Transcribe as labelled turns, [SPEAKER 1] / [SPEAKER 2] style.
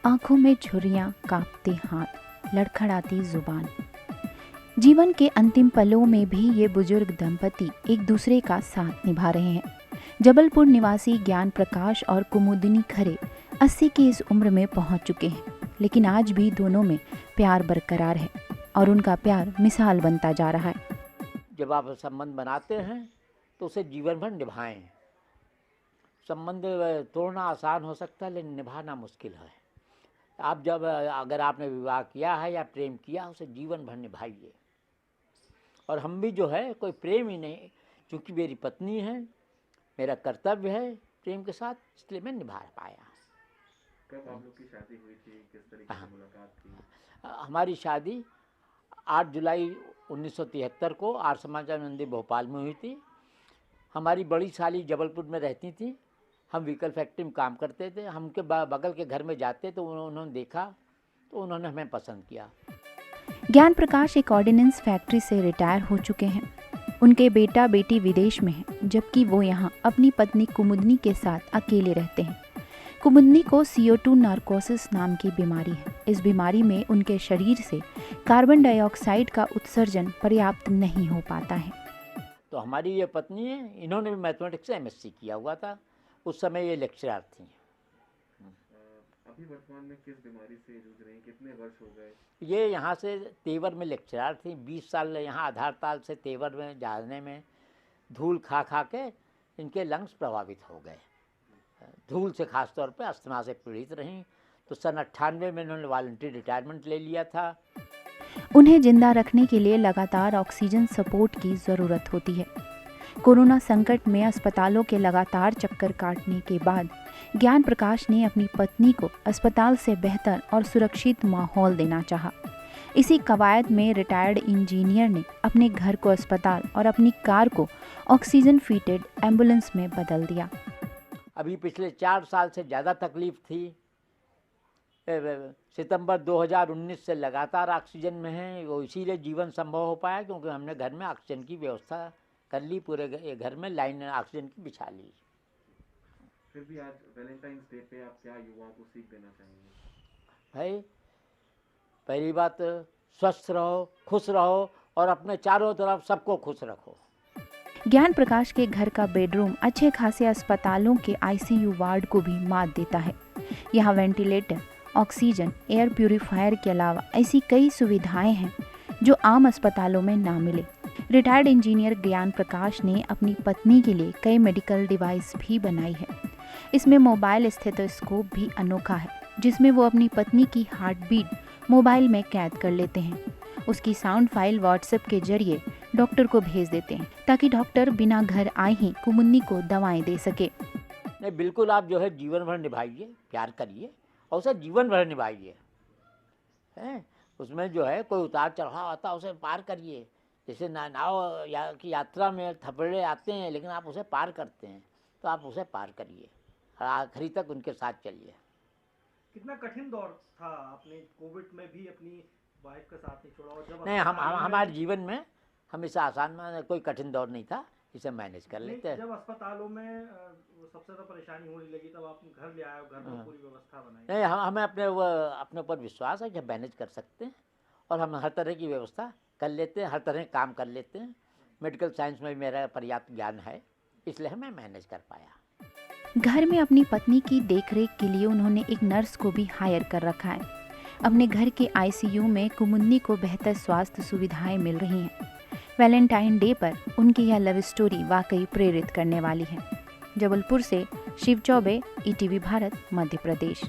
[SPEAKER 1] आंखों में झुर्रियां, कांपते हाथ, लड़खड़ाती जुबान। जीवन के अंतिम पलों में भी ये बुजुर्ग दंपति एक दूसरे का साथ निभा रहे हैं। जबलपुर निवासी ज्ञान प्रकाश और कुमुदिनी खरे 80 की इस उम्र में पहुंच चुके हैं, लेकिन आज भी दोनों में प्यार बरकरार है और उनका प्यार मिसाल बनता जा रहा है।
[SPEAKER 2] जब आप संबंध बनाते हैं तो उसे जीवन भर निभाएं। संबंध तोड़ना आसान हो सकता है, लेकिन निभाना मुश्किल है। आप जब अगर आपने विवाह किया है या प्रेम किया, उसे जीवन भर निभाइए। और हम भी जो है कोई प्रेम ही नहीं, क्योंकि मेरी पत्नी है, मेरा कर्तव्य है प्रेम के साथ, इसलिए मैं निभा पाया।
[SPEAKER 3] कब आप लोग की शादी हुई थी, किस तरीके से मुलाकात थी?
[SPEAKER 2] हमारी शादी 8 जुलाई 1973 को आर्य समाज मंदिर भोपाल में हुई थी। हमारी बड़ी साली जबलपुर में रहती थी। हम व्हीकल फैक्ट्री में काम करते थे। हम के बगल के घर में जाते तो उन्होंने देखा तो उन्होंने हमें पसंद किया।
[SPEAKER 1] ज्ञान प्रकाश एक ऑर्डिनेंस फैक्ट्री से रिटायर हो चुके हैं। उनके बेटा बेटी विदेश में हैं, जबकि वो यहाँ अपनी पत्नी कुमुदनी के साथ अकेले रहते हैं। कुमुदनी को CO2 नार्कोसिस नाम की बीमारी है। इस बीमारी में उनके शरीर से कार्बन डाइऑक्साइड का उत्सर्जन पर्याप्त नहीं हो पाता है।
[SPEAKER 2] तो हमारी ये पत्नी है, इन्होंने भी मैथमेटिक्स से MSc किया हुआ था। उस समय ये लेक्चरर थी।
[SPEAKER 3] अभी वर्तमान में किस बीमारी से जूझ रही हैं? कितने वर्ष हो गए?
[SPEAKER 2] ये यहाँ से तेवर में लेक्चरर थी। 20 साल यहाँ आधारताल से तेवर में जाने में धूल खा खा के इनके लंग्स प्रभावित हो गए। धूल से खास तौर पे अस्थमा से पीड़ित रहीं। तो सन 98 में इन्होंने वॉलंटरी रिटायरमेंट ले लिया था।
[SPEAKER 1] उन्हें जिंदा रखने के लिए लगातार ऑक्सीजन सपोर्ट की ज़रूरत होती है। कोरोना संकट में अस्पतालों के लगातार चक्कर काटने के बाद ज्ञान प्रकाश ने अपनी पत्नी को अस्पताल से बेहतर और सुरक्षित माहौल देना चाहा। इसी कवायद में रिटायर्ड इंजीनियर ने अपने घर को अस्पताल और अपनी कार को ऑक्सीजन फिटेड एम्बुलेंस में बदल दिया।
[SPEAKER 2] अभी पिछले 4 साल से ज़्यादा तकलीफ थी। सितंबर 2019 से लगातार ऑक्सीजन में है। वो इसीलिए जीवन संभव हो पाया क्योंकि हमने घर में ऑक्सीजन की व्यवस्था कर ली। पूरे घर में लाइन ऑक्सीजन की बिछा ली।
[SPEAKER 3] फिर भी आज वैलेंटाइंस डे पे आप क्या युवाओं को सीख देना चाहेंगे?
[SPEAKER 2] भाई, पहली बात, स्वस्थ रहो, खुश रहो और अपने चारों तरफ सबको खुश रखो।
[SPEAKER 1] ज्ञान प्रकाश के घर का बेडरूम अच्छे खासे अस्पतालों के ICU वार्ड को भी मात देता है। यहाँ वेंटिलेटर, ऑक्सीजन, एयर प्यूरिफायर के अलावा ऐसी कई सुविधाएं हैं जो आम अस्पतालों में ना मिले। रिटायर्ड इंजीनियर ज्ञान प्रकाश ने अपनी पत्नी के लिए कई मेडिकल डिवाइस भी बनाई है। इसमें मोबाइल स्टेथोस्कोप भी अनोखा है, जिसमें वो अपनी पत्नी की हार्ट बीट मोबाइल में कैद कर लेते हैं। उसकी साउंड फाइल WhatsApp के जरिए डॉक्टर को भेज देते हैं ताकि डॉक्टर बिना घर आए ही कुमुदनी को दवाएं दे सके।
[SPEAKER 2] नहीं, बिल्कुल आप जो है जीवन भर निभाइए, प्यार करिए और उसे जीवन भर निभाइए। उसमें जो है कोई उतार चढ़ाव आता है, उसे पार करिए। जैसे नाव की यात्रा में थपड़े आते हैं, लेकिन आप उसे पार करते हैं, तो आप उसे पार करिए, आखिरी तक उनके साथ चलिए।
[SPEAKER 4] कितना कठिन दौर था, आपने कोविड में भी अपनी वाइफ का साथ नहीं छोड़ा? और जब
[SPEAKER 2] नहीं, हम हमारे जीवन में हमेशा आसान में कोई कठिन दौर नहीं था, इसे मैनेज कर लेते हैं।
[SPEAKER 4] जब अस्पतालों में सबसे ज़्यादा परेशानी होने लगी तब आप घर ले आए, घर में पूरी व्यवस्था बनाई?
[SPEAKER 2] नहीं, हमें अपने ऊपर विश्वास है कि हम मैनेज कर सकते हैं और हम हर तरह की व्यवस्था कर लेते हैं, हर तरह काम कर लेते हैं। मेडिकल साइंस में भी मेरा पर्याप्त ज्ञान है, इसलिए हमें मैनेज कर पाया।
[SPEAKER 1] घर में अपनी पत्नी की देखरेख के लिए उन्होंने एक नर्स को भी हायर कर रखा है। अपने घर के ICU में कुमुदनी को बेहतर स्वास्थ्य सुविधाएं मिल रही हैं। वैलेंटाइन डे पर उनकी यह लव स्टोरी वाकई प्रेरित करने वाली है। जबलपुर से शिव चौबे, ETV भारत, मध्य प्रदेश।